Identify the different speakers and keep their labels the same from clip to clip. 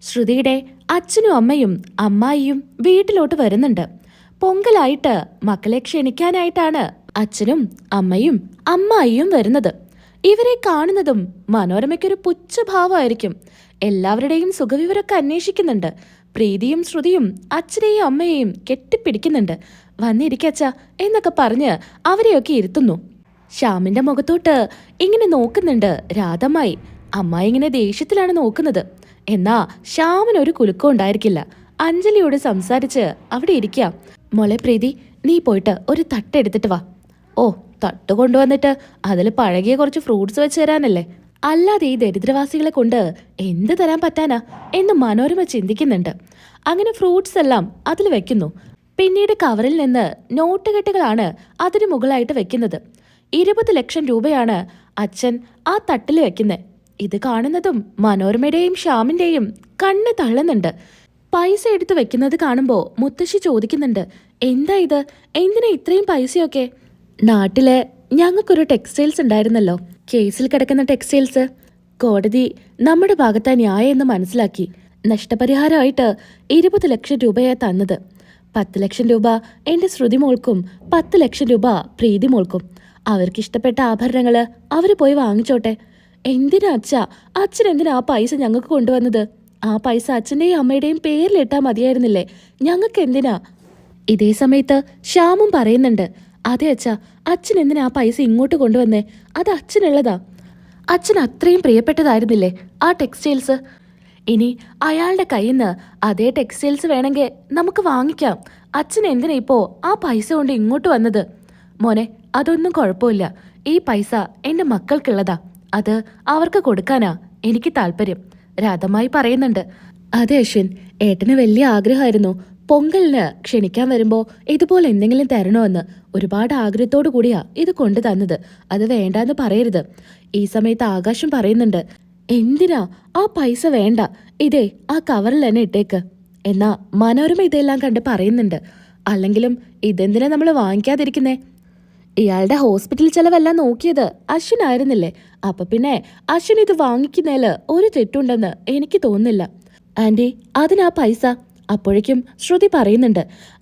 Speaker 1: ശ്രുതിയുടെ അച്ഛനും അമ്മയും അമ്മായിയും വീട്ടിലോട്ട് വരുന്നുണ്ട്. പൊങ്കലായിട്ട് മക്കളെ ക്ഷണിക്കാനായിട്ടാണ് അച്ഛനും അമ്മയും അമ്മായിയും വരുന്നത്. ഇവരെ കാണുന്നതും മനോരമയ്ക്കൊരു പുച്ഛഭാവമായിരിക്കും. എല്ലാവരുടെയും സുഖവിവരമൊക്കെ അന്വേഷിക്കുന്നുണ്ട്. പ്രീതിയും ശ്രുതിയും അച്ഛനെയും അമ്മയെയും കെട്ടിപ്പിടിക്കുന്നുണ്ട്. വന്നിരിക്കച്ച എന്നൊക്കെ പറഞ്ഞ് അവരെയൊക്കെ ഇരുത്തുന്നു. ശ്യാമിന്റെ മുഖത്തോട്ട് ഇങ്ങനെ നോക്കുന്നുണ്ട് രാധമ്മായി. അമ്മായി ഇങ്ങനെ ദേഷ്യത്തിലാണ് നോക്കുന്നത്. എന്നാ ശ്യാമിനൊരു കുലുക്കം ഉണ്ടായിരിക്കില്ല. അഞ്ജലിയോട് സംസാരിച്ച് അവിടെ ഇരിക്കാം. മോളെ പ്രീതി, നീ പോയിട്ട് ഒരു തട്ടെടുത്തിട്ട് വാ. ഓ, തട്ട് കൊണ്ടുവന്നിട്ട് അതിൽ പഴകിയ കുറച്ച് ഫ്രൂട്ട്സ് വെച്ച് തരാനല്ലേ, അല്ലാതെ ഈ ദരിദ്രവാസികളെ കൊണ്ട് എന്ത് തരാൻ പറ്റാനാ എന്ന് മനോരമ ചിന്തിക്കുന്നുണ്ട്. അങ്ങനെ ഫ്രൂട്ട്സ് എല്ലാം അതിൽ വെക്കുന്നു. പിന്നീട് കവറിൽ നിന്ന് നോട്ടുകെട്ടുകളാണ് അതിന് മുകളായിട്ട് വെക്കുന്നത്. 20 ലക്ഷം രൂപയാണ് അച്ഛൻ ആ തട്ടിൽ വെക്കുന്നത്. ഇത് കാണുന്നതും മനോരമയുടെയും ശ്യാമിന്റെയും കണ്ണ് തള്ളുന്നുണ്ട്. പൈസ എടുത്തു വെക്കുന്നത് കാണുമ്പോൾ മുത്തശ്ശി ചോദിക്കുന്നുണ്ട്, എന്താ ഇത്, എന്തിനാ ഇത്രയും പൈസയൊക്കെ? നാട്ടില് ഞങ്ങൾക്കൊരു ടെക്സ്റ്റൈൽസ് ഉണ്ടായിരുന്നല്ലോ, കേസിൽ കിടക്കുന്ന ടെക്സ്റ്റൈൽസ്. കോടതി നമ്മുടെ ഭാഗത്തെ ന്യായം എന്ന് മനസ്സിലാക്കി നഷ്ടപരിഹാരമായിട്ട് 20 ലക്ഷം രൂപയാ തന്നത്. 10 ലക്ഷം രൂപ എൻ്റെ ശ്രുതി മോൾക്കും 10 ലക്ഷം രൂപ പ്രീതി മോൾക്കും. അവർക്കിഷ്ടപ്പെട്ട ആഭരണങ്ങള് അവര് പോയി വാങ്ങിച്ചോട്ടെ. എന്തിനാ അച്ഛൻ എന്തിനാ ആ പൈസ ഞങ്ങൾക്ക് കൊണ്ടുവന്നത്? ആ പൈസ അച്ഛൻ്റെയും അമ്മയുടെയും പേരിലിട്ടാ മതിയായിരുന്നില്ലേ? ഞങ്ങൾക്ക് എന്തിനാ? ഇതേ സമയത്ത് ശ്യാമും പറയുന്നുണ്ട്, അതെ അച്ഛൻ എന്തിനാ ആ പൈസ ഇങ്ങോട്ട് കൊണ്ടുവന്നേ? അത് അച്ഛനുള്ളതാ. അച്ഛൻ അത്രയും പ്രിയപ്പെട്ടതായിരുന്നില്ലേ ആ ടെക്സ്റ്റൈൽസ്? ഇനി അയാളുടെ കയ്യിൽ നിന്ന് അതേ ടെക്സ്റ്റൈൽസ് വേണമെങ്കിൽ നമുക്ക് വാങ്ങിക്കാം. അച്ഛൻ എന്തിനാ ഇപ്പോ ആ പൈസ കൊണ്ട് ഇങ്ങോട്ട് വന്നത്? മോനെ, അതൊന്നും കുഴപ്പമില്ല. ഈ പൈസ എൻ്റെ മക്കൾക്കുള്ളതാ. അത് അവർക്ക് കൊടുക്കാനാ എനിക്ക് താല്പര്യം. രാധമായി പറയുന്നുണ്ട്. അതെ അശ്വിൻ, ഏട്ടന് വലിയ ആഗ്രഹമായിരുന്നു പൊങ്കലിന് ക്ഷണിക്കാൻ വരുമ്പോൾ ഇതുപോലെ എന്തെങ്കിലും തരണമെന്ന്. ഒരുപാട് ആഗ്രഹത്തോടു കൂടിയാ ഇത് കൊണ്ടു തന്നത്. അത് വേണ്ടാന്ന് പറയരുത്. ഈ സമയത്ത് ആകാശം പറയുന്നുണ്ട്, എന്തിനാ ആ പൈസ വേണ്ട, ഇതേ ആ കവറിൽ തന്നെ ഇട്ടേക്ക്. എന്നാ മനോരമ ഇതെല്ലാം കണ്ട് പറയുന്നുണ്ട്, അല്ലെങ്കിലും ഇതെന്തിനാ നമ്മൾ വാങ്ങിക്കാതിരിക്കുന്നേ? ഇയാളുടെ ഹോസ്പിറ്റൽ ചെലവെല്ലാം നോക്കിയത് അശ്വിനായിരുന്നില്ലേ? അപ്പൊ പിന്നെ അശ്വിൻ ഇത് വാങ്ങിക്കുന്നതില് ഒരു തെറ്റുണ്ടെന്ന് എനിക്ക് തോന്നുന്നില്ല. ആന്റി, അതിനാ പൈസ. അപ്പോഴേക്കും ശ്രുതി പറയുന്നുണ്ട്,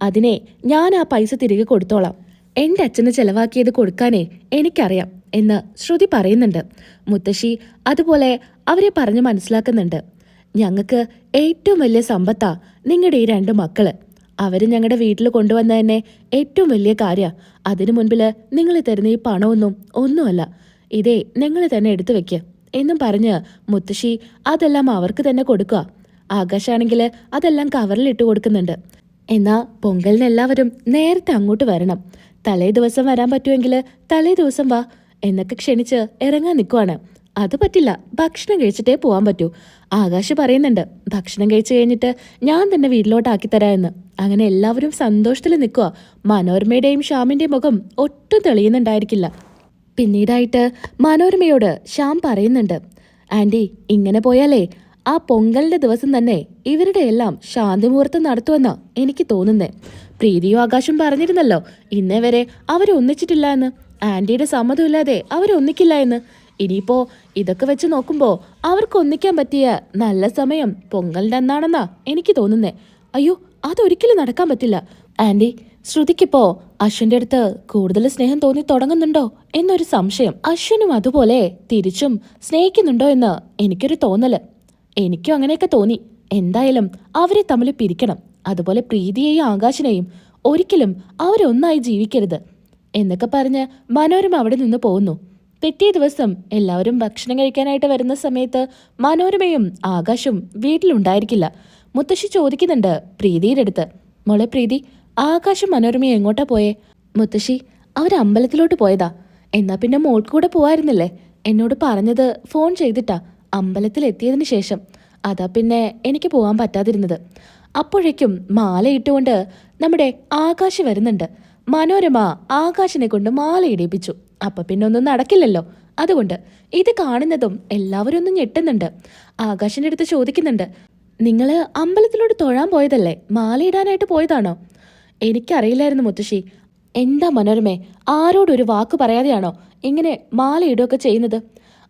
Speaker 1: അതിനെ ഞാൻ ആ പൈസ തിരികെ കൊടുത്തോളാം. എൻ്റെ അച്ഛന് ചെലവാക്കിയത് കൊടുക്കാനേ എനിക്കറിയാം എന്ന് ശ്രുതി പറയുന്നുണ്ട്. മുത്തശ്ശി അതുപോലെ അവരെ പറഞ്ഞ് മനസ്സിലാക്കുന്നുണ്ട്. ഞങ്ങൾക്ക് ഏറ്റവും വലിയ സമ്പത്താ നിങ്ങളുടെ ഈ 2 മക്കള്. അവര് ഞങ്ങളുടെ വീട്ടിൽ കൊണ്ടുവന്ന തന്നെ ഏറ്റവും വലിയ കാര്യ. അതിനു മുൻപിൽ നിങ്ങൾ തരുന്ന ഈ ഒന്നുമല്ല. ഇതേ നിങ്ങൾ തന്നെ എടുത്തു വെക്കുക എന്നും പറഞ്ഞ് മുത്തശ്ശി അതെല്ലാം അവർക്ക് തന്നെ കൊടുക്കുക. ആകാശാണെങ്കിൽ അതെല്ലാം കവറിൽ ഇട്ട് കൊടുക്കുന്നുണ്ട്. എന്നാ പൊങ്കലിന് എല്ലാവരും നേരത്തെ അങ്ങോട്ട് വരണം. തലേ ദിവസം വരാൻ പറ്റുമെങ്കിൽ തലേ ദിവസം വാ എന്നൊക്കെ ക്ഷണിച്ച് ഇറങ്ങാൻ നിൽക്കുവാണ്. അത് പറ്റില്ല, ഭക്ഷണം കഴിച്ചിട്ടേ പോവാൻ പറ്റൂ. ആകാശ് പറയുന്നുണ്ട്, ഭക്ഷണം കഴിച്ചു കഴിഞ്ഞിട്ട് ഞാൻ തന്നെ വീട്ടിലോട്ടാക്കി തരാമെന്ന്. അങ്ങനെ എല്ലാവരും സന്തോഷത്തിൽ നിൽക്കുക. മനോരമയുടെയും ശ്യാമിന്റെയും മുഖം ഒട്ടും തെളിയുന്നുണ്ടായിരിക്കില്ല. പിന്നീടായിട്ട് മനോരമയോട് ശ്യാം പറയുന്നുണ്ട്, ആന്റി, ഇങ്ങനെ പോയാലേ ആ പൊങ്കലിന്റെ ദിവസം തന്നെ ഇവരുടെ എല്ലാം ശാന്തിമുഹൂർത്തം നടത്തുമെന്നാ എനിക്ക് തോന്നുന്നേ. പ്രീതിയും ആകാശം പറഞ്ഞിരുന്നല്ലോ ഇന്നേ വരെ അവരൊന്നിച്ചിട്ടില്ല എന്ന്. ആന്റിയുടെ സമ്മതമില്ലാതെ അവരൊന്നിക്കില്ല എന്ന്. ഇനിയിപ്പോ ഇതൊക്കെ വെച്ച് നോക്കുമ്പോ അവർക്ക് ഒന്നിക്കാൻ പറ്റിയ നല്ല സമയം പൊങ്കലിന്റെ അന്നാണെന്നാ എനിക്ക് തോന്നുന്നേ. അയ്യോ, അതൊരിക്കലും നടക്കാൻ പറ്റില്ല. ആന്റി, ശ്രുതിക്കിപ്പോ അശ്വിന്റെ അടുത്ത് കൂടുതൽ സ്നേഹം തോന്നി തുടങ്ങുന്നുണ്ടോ എന്നൊരു സംശയം. അശ്വിനും അതുപോലെ തിരിച്ചും സ്നേഹിക്കുന്നുണ്ടോ എന്ന് എനിക്കൊരു തോന്നല്. എനിക്കും അങ്ങനെയൊക്കെ തോന്നി. എന്തായാലും അവരെ തമ്മിൽ പിരിക്കണം. അതുപോലെ പ്രീതിയെയും ആകാശിനെയും ഒരിക്കലും അവരൊന്നായി ജീവിക്കരുത് എന്നൊക്കെ പറഞ്ഞ് മനോരമ അവിടെ നിന്ന് പോകുന്നു. പിറ്റേ ദിവസം എല്ലാവരും ഭക്ഷണം കഴിക്കാനായിട്ട് വരുന്ന സമയത്ത് മനോരമയും ആകാശും വീട്ടിലുണ്ടായിരിക്കില്ല. മുത്തശ്ശി ചോദിക്കുന്നുണ്ട് പ്രീതിയുടെ അടുത്ത്, മോളെ പ്രീതി, ആകാശം മനോരമയും എങ്ങോട്ടാ പോയേ? മുത്തശ്ശി, അവർ അമ്പലത്തിലോട്ട് പോയതാ. എന്നാ പിന്നെ മോൾക്ക് കൂടെ പോവായിരുന്നില്ലേ? എന്നോട് പറഞ്ഞത് ഫോൺ ചെയ്തിട്ടാ അമ്പലത്തിൽ എത്തിയതിന് ശേഷം. അതാ പിന്നെ എനിക്ക് പോകാൻ പറ്റാതിരുന്നത്. അപ്പോഴേക്കും മാല ഇട്ടുകൊണ്ട് നമ്മുടെ ആകാശ് വരുന്നുണ്ട്. മനോരമ ആകാശിനെ കൊണ്ട് മാല ഇടിപ്പിച്ചു. അപ്പൊ പിന്നെ ഒന്നും നടക്കില്ലല്ലോ. അതുകൊണ്ട് ഇത് കാണുന്നതും എല്ലാവരും ഒന്നും ഞെട്ടുന്നുണ്ട്. ആകാശിന്റെ അടുത്ത് ചോദിക്കുന്നുണ്ട്, നിങ്ങള് അമ്പലത്തിലോട്ട് തൊഴാൻ പോയതല്ലേ, മാല ഇടാനായിട്ട് പോയതാണോ? എനിക്കറിയില്ലായിരുന്നു മുത്തശ്ശി. എന്താ മനോരമേ, ആരോടൊരു വാക്ക് പറയാതെയാണോ ഇങ്ങനെ മാല ഇടുകയൊക്കെ ചെയ്യുന്നത്?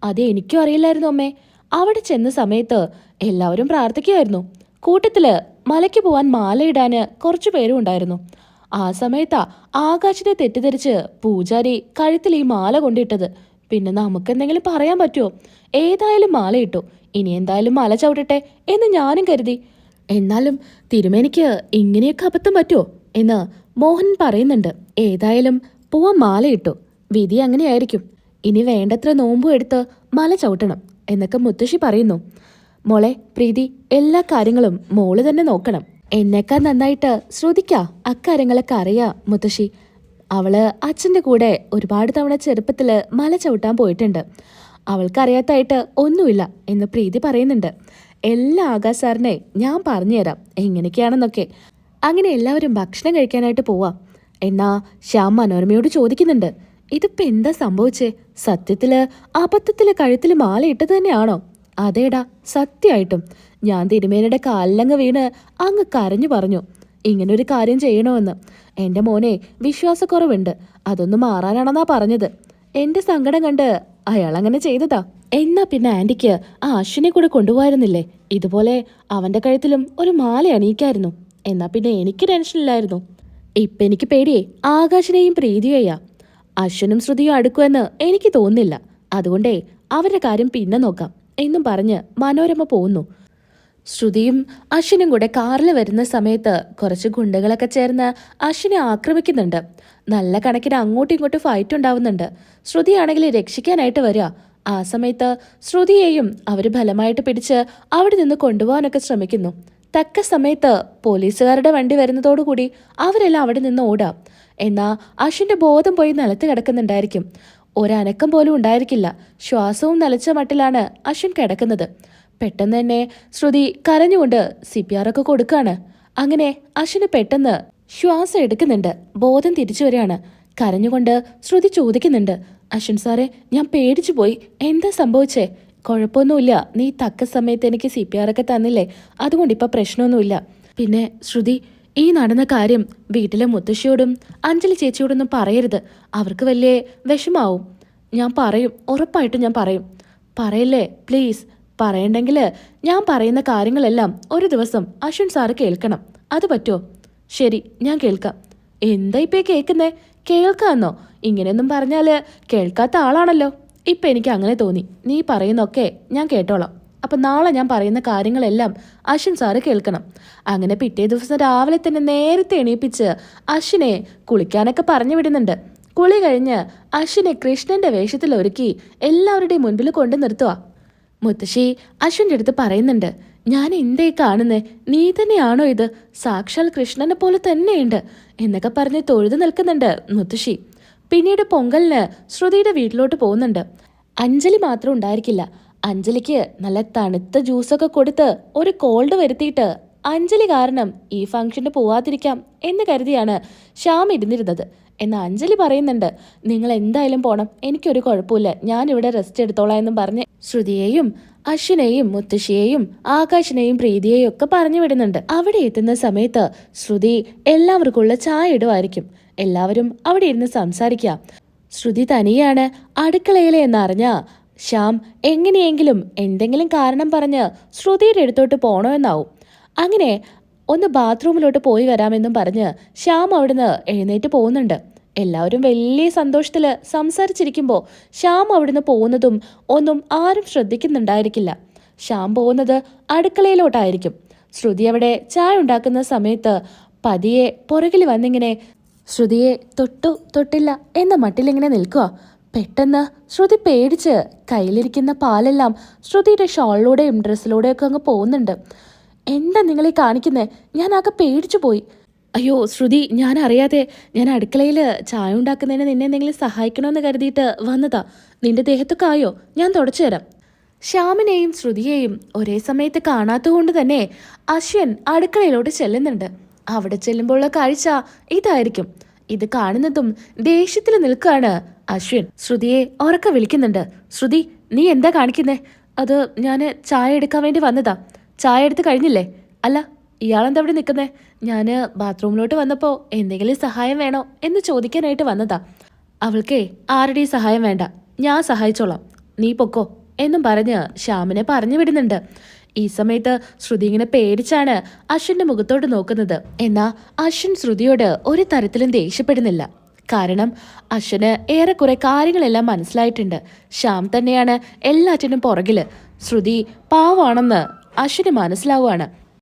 Speaker 1: അത് എനിക്കും അറിയില്ലായിരുന്നു അമ്മേ. അവിടെ ചെന്ന സമയത്ത് എല്ലാവരും പ്രാർത്ഥിക്കുകയായിരുന്നു. കൂട്ടത്തില് മലയ്ക്ക് പോവാൻ മാലയിടാന് കുറച്ചു പേരും ഉണ്ടായിരുന്നു. ആ സമയത്താ ആകാശിനെ തെറ്റിദ്ധരിച്ച് പൂജാരി കഴുത്തിൽ ഈ മാല കൊണ്ടിട്ടത്. പിന്നെ നമുക്കെന്തെങ്കിലും പറയാൻ പറ്റുമോ? ഏതായാലും മാല ഇട്ടു, ഇനി എന്തായാലും മല ചവിട്ടട്ടെ എന്ന് ഞാനും കരുതി. എന്നാലും തിരുമേനിക്ക് ഇങ്ങനെയൊക്കെ അബദ്ധം പറ്റുമോ എന്ന് മോഹൻ പറയുന്നുണ്ട്. ഏതായാലും പൂവൻ മാല ഇട്ടു, വിധി അങ്ങനെയായിരിക്കും. ഇനി വേണ്ടത്ര നോമ്പും എടുത്ത് മല ചവിട്ടണം എന്നൊക്കെ മുത്തശ്ശി പറയുന്നു. മോളെ പ്രീതി, എല്ലാ കാര്യങ്ങളും മോള് തന്നെ നോക്കണം. എന്നെക്കാൾ നന്നായിട്ട് ശ്രുതിക്കാ അക്കാര്യങ്ങളൊക്കെ അറിയാ മുത്തശ്ശി. അവള് അച്ഛൻ്റെ കൂടെ ഒരുപാട് തവണ ചെറുപ്പത്തില് മല ചവിട്ടാൻ പോയിട്ടുണ്ട്. അവൾക്കറിയാത്തായിട്ട് ഒന്നുമില്ല എന്ന് പ്രീതി പറയുന്നുണ്ട്. എല്ലാ ആകാശ് സാറിനെ ഞാൻ പറഞ്ഞുതരാം എങ്ങനെയൊക്കെയാണെന്നൊക്കെ. അങ്ങനെ എല്ലാവരും ഭക്ഷണം കഴിക്കാനായിട്ട് പോവാം. എന്നാ ശ്യാം മനോരമയോട് ചോദിക്കുന്നുണ്ട്, ഇതിപ്പോ എന്താ സംഭവിച്ചേ? സത്യത്തില് അബദ്ധത്തില് കഴുത്തില് മാല ഇട്ടത് തന്നെയാണോ? അതേടാ, സത്യമായിട്ടും ഞാൻ തിരുമേനയുടെ കാലിലങ്ങ് വീണ് അങ്ങ് കരഞ്ഞു പറഞ്ഞു ഇങ്ങനൊരു കാര്യം ചെയ്യണമെന്ന്. എൻ്റെ മോനെ വിശ്വാസക്കുറവുണ്ട്, അതൊന്ന് മാറാനാണെന്നാ പറഞ്ഞത്. എൻ്റെ സങ്കടം കണ്ട് അയാൾ അങ്ങനെ ചെയ്തതാ. എന്നാ പിന്നെ ആന്റിക്ക് ആ അശ്വിനെ കൂടെ കൊണ്ടുപോയിരുന്നില്ലേ? ഇതുപോലെ അവന്റെ കഴുത്തിലും ഒരു മാല അണിയിക്കായിരുന്നു. എന്നാ പിന്നെ എനിക്ക് ടെൻഷനില്ലായിരുന്നു. ഇപ്പൊ എനിക്ക് പേടിയേ ആകാശിനെയും പ്രീതിയെയാ. അശ്വനും ശ്രുതിയും അടുക്കുമെന്ന് എനിക്ക് തോന്നുന്നില്ല. അതുകൊണ്ടേ അവരുടെ കാര്യം പിന്നെ നോക്കാം എന്നും പറഞ്ഞ് മനോരമ പോകുന്നു. ശ്രുതിയും അശ്വിനും കൂടെ കാറിൽ വരുന്ന സമയത്ത് കുറച്ച് ഗുണ്ടകളൊക്കെ ചേർന്ന് അശ്വിനെ ആക്രമിക്കുന്നുണ്ട്. നല്ല കണക്കിന് അങ്ങോട്ടും ഇങ്ങോട്ടും ഫൈറ്റ് ഉണ്ടാവുന്നുണ്ട്. ശ്രുതിയാണെങ്കിൽ രക്ഷിക്കാനായിട്ട് വരിക. ആ സമയത്ത് ശ്രുതിയെയും അവർ ഫലമായിട്ട് പിടിച്ച് അവിടെ നിന്ന് കൊണ്ടുപോകാനൊക്കെ ശ്രമിക്കുന്നു. തക്ക സമയത്ത് പോലീസുകാരുടെ വണ്ടി വരുന്നതോടുകൂടി അവരെല്ലാം അവിടെ നിന്ന് ഓടാം. എന്നാ അശ്വിന്റെ ബോധം പോയി നിലത്ത് കിടക്കുന്നുണ്ടായിരിക്കും. ഒരനക്കം പോലും ഉണ്ടായിരിക്കില്ല. ശ്വാസവും നിലച്ച മട്ടിലാണ് അശ്വിൻ കിടക്കുന്നത്. പെട്ടെന്ന് തന്നെ ശ്രുതി കരഞ്ഞുകൊണ്ട് CPR ഒക്കെ കൊടുക്കാണ്. അങ്ങനെ അശ്വിന് പെട്ടെന്ന് ശ്വാസം എടുക്കുന്നുണ്ട്. ബോധം തിരിച്ചു വരികയാണ്. കരഞ്ഞുകൊണ്ട് ശ്രുതി ചോദിക്കുന്നുണ്ട്, അശ്വിൻ സാറേ, ഞാൻ പേടിച്ചു പോയി, എന്താ സംഭവിച്ചേ? കുഴപ്പമൊന്നുമില്ല, നീ തക്ക സമയത്ത് എനിക്ക് CPR ഒക്കെ തന്നില്ലേ, അതുകൊണ്ട് ഇപ്പം പ്രശ്നമൊന്നുമില്ല. പിന്നെ ശ്രുതി, ഈ നടന്ന കാര്യം വീട്ടിലെ മുത്തശ്ശിയോടും അഞ്ജലി ചേച്ചിയോടൊന്നും പറയരുത്. അവർക്ക് വലിയ വിഷമാവും. ഞാൻ പറയും, ഉറപ്പായിട്ടും ഞാൻ പറയും. പറയല്ലേ പ്ലീസ്. പറയണ്ടെങ്കിൽ ഞാൻ പറയുന്ന കാര്യങ്ങളെല്ലാം ഒരു ദിവസം അശ്വിൻ സാറ് കേൾക്കണം. അത് പറ്റുമോ? ശരി, ഞാൻ കേൾക്കാം. എന്താ ഇപ്പേ കേൾക്കുന്നേ? കേൾക്കാന്നോ? ഇങ്ങനെയൊന്നും പറഞ്ഞാല് കേൾക്കാത്ത ആളാണല്ലോ. ഇപ്പം എനിക്ക് അങ്ങനെ തോന്നി. നീ പറയുന്നൊക്കെ ഞാൻ കേട്ടോളാം. അപ്പം നാളെ ഞാൻ പറയുന്ന കാര്യങ്ങളെല്ലാം അശ്വിൻ സാറ് കേൾക്കണം. അങ്ങനെ പിറ്റേ ദിവസം രാവിലെ തന്നെ നേരത്തെ എണീപ്പിച്ച് അശ്വിനെ കുളിക്കാനൊക്കെ പറഞ്ഞു വിടുന്നുണ്ട്. കുളി കഴിഞ്ഞ് അശ്വിനെ കൃഷ്ണന്റെ വേഷത്തിൽ ഒരുക്കി എല്ലാവരുടെയും മുൻപിൽ കൊണ്ടു നിർത്തുക. മുത്തശ്ശി അശ്വിൻ്റെ അടുത്ത് പറയുന്നുണ്ട്, ഞാൻ എന്തേ കാണുന്നേ? നീ തന്നെയാണോ ഇത്? സാക്ഷാൽ കൃഷ്ണനെ പോലെ തന്നെയുണ്ട് എന്നൊക്കെ പറഞ്ഞ് തൊഴുതു നിൽക്കുന്നുണ്ട് മുത്തശ്ശി. പിന്നീട് പൊങ്കലിന് ശ്രുതിയുടെ വീട്ടിലോട്ട് പോകുന്നുണ്ട്. അഞ്ജലി മാത്രം ഉണ്ടായിരിക്കില്ല. അഞ്ജലിക്ക് നല്ല തണുത്ത ജ്യൂസൊക്കെ കൊടുത്ത് ഒരു കോൾഡ് വരുത്തിയിട്ട് അഞ്ജലി കാരണം ഈ ഫംഗ്ഷന് പോവാതിരിക്കാം എന്ന് കരുതിയാണ് ശ്യാം ഇരുന്നിരുന്നത്. എന്നാൽ അഞ്ജലി പറയുന്നുണ്ട്, നിങ്ങൾ എന്തായാലും പോണം, എനിക്കൊരു കുഴപ്പമില്ല, ഞാനിവിടെ റെസ്റ്റ് എടുത്തോളാം എന്നും പറഞ്ഞ് ശ്രുതിയെയും അശ്വിനെയും മുത്തശ്ശിയെയും ആകാശിനെയും പ്രീതിയെയും ഒക്കെ പറഞ്ഞു വിടുന്നുണ്ട്. അവിടെ എത്തുന്ന സമയത്ത് ശ്രുതി എല്ലാവർക്കുള്ള ചായ ഇടുമായിരിക്കും. എല്ലാവരും അവിടെ ഇരുന്ന് സംസാരിക്കുക. ശ്രുതി തനിയാണ് അടുക്കളയിലെ എന്നറിഞ്ഞ ശ്യാം എങ്ങനെയെങ്കിലും എന്തെങ്കിലും കാരണം പറഞ്ഞ് ശ്രുതിയുടെ അടുത്തോട്ട് പോകണമെന്നാവും. അങ്ങനെ ഒന്ന് ബാത്റൂമിലോട്ട് പോയി വരാമെന്നും പറഞ്ഞ് ശ്യാം അവിടുന്ന് എഴുന്നേറ്റ് പോകുന്നുണ്ട്. എല്ലാവരും വലിയ സന്തോഷത്തില് സംസാരിച്ചിരിക്കുമ്പോൾ ശ്യാം അവിടുന്ന് പോകുന്നതും ഒന്നും ആരും ശ്രദ്ധിക്കുന്നുണ്ടായിരിക്കില്ല. ശ്യാം പോകുന്നത് അടുക്കളയിലോട്ടായിരിക്കും. ശ്രുതി അവിടെ ചായ ഉണ്ടാക്കുന്ന സമയത്ത് പതിയെ പുറകിൽ വന്നിങ്ങനെ ശ്രുതിയെ തൊട്ടില്ല എന്ന മട്ടിലിങ്ങനെ നിൽക്കുക. പെട്ടെന്ന് ശ്രുതി പേടിച്ച് കയ്യിലിരിക്കുന്ന പാലെല്ലാം ശ്രുതിയുടെ ഷോളിലൂടെയും ഡ്രസ്സിലൂടെയൊക്കെ അങ്ങ് പോകുന്നുണ്ട്. എന്താ നിങ്ങളീ കാണിക്കുന്നേ? ഞാൻ ആകെ പേടിച്ചു പോയി. അയ്യോ ശ്രുതി, ഞാൻ അറിയാതെ, ഞാൻ അടുക്കളയിൽ ചായ ഉണ്ടാക്കുന്നതിന് നിന്നെ എന്തെങ്കിലും സഹായിക്കണമെന്ന് കരുതിയിട്ട് വന്നതാ. നിന്റെ ദേഹത്തൊക്കെ ആയോ? ഞാൻ തുടച്ചു തരാം. ശ്യാമിനെയും ശ്രുതിയെയും ഒരേ സമയത്ത് കാണാത്തതുകൊണ്ട് തന്നെ അശ്വിൻ അടുക്കളയിലോട്ട് ചെല്ലുന്നുണ്ട്. അവിടെ ചെല്ലുമ്പോഴുള്ള കാഴ്ച ഇതായിരിക്കും. ഇത് കാണുന്നതും ദേഷ്യത്തിൽ നിൽക്കുകയാണ് അശ്വിൻ. ശ്രുതിയെ ഉറക്ക വിളിക്കുന്നുണ്ട്. ശ്രുതി, നീ എന്താ കാണിക്കുന്നേ? അത് ഞാൻ ചായ എടുക്കാൻ വേണ്ടി വന്നതാ. ചായ എടുത്ത് കഴിഞ്ഞില്ലേ? അല്ല, ഇയാളെന്താ അവിടെ നിൽക്കുന്നേ? ഞാൻ ബാത്റൂമിലോട്ട് വന്നപ്പോൾ എന്തെങ്കിലും സഹായം വേണോ എന്ന് ചോദിക്കാനായിട്ട് വന്നതാ. അവൾക്കേ ആരുടെയും സഹായം വേണ്ട, ഞാൻ സഹായിച്ചോളാം, നീ പൊക്കോ എന്നും പറഞ്ഞ് ശ്യാമിനെ പറഞ്ഞു വിടുന്നുണ്ട്. ഈ സമയത്ത് ശ്രുതി ഇങ്ങനെ പേടിച്ചാണ് അശ്വിന്റെ മുഖത്തോട്ട് നോക്കുന്നത്. എന്നാ അശ്വിൻ ശ്രുതിയോട് ഒരു തരത്തിലും ദേഷ്യപ്പെടുന്നില്ല. കാരണം അശ്വിന് ഏറെക്കുറെ കാര്യങ്ങളെല്ലാം മനസ്സിലായിട്ടുണ്ട്. ശ്യാം തന്നെയാണ് എല്ലാറ്റിനും പുറകില്. ശ്രുതി പാവാണെന്ന് അശ്വിന് മനസ്സിലാവുകയാണ്.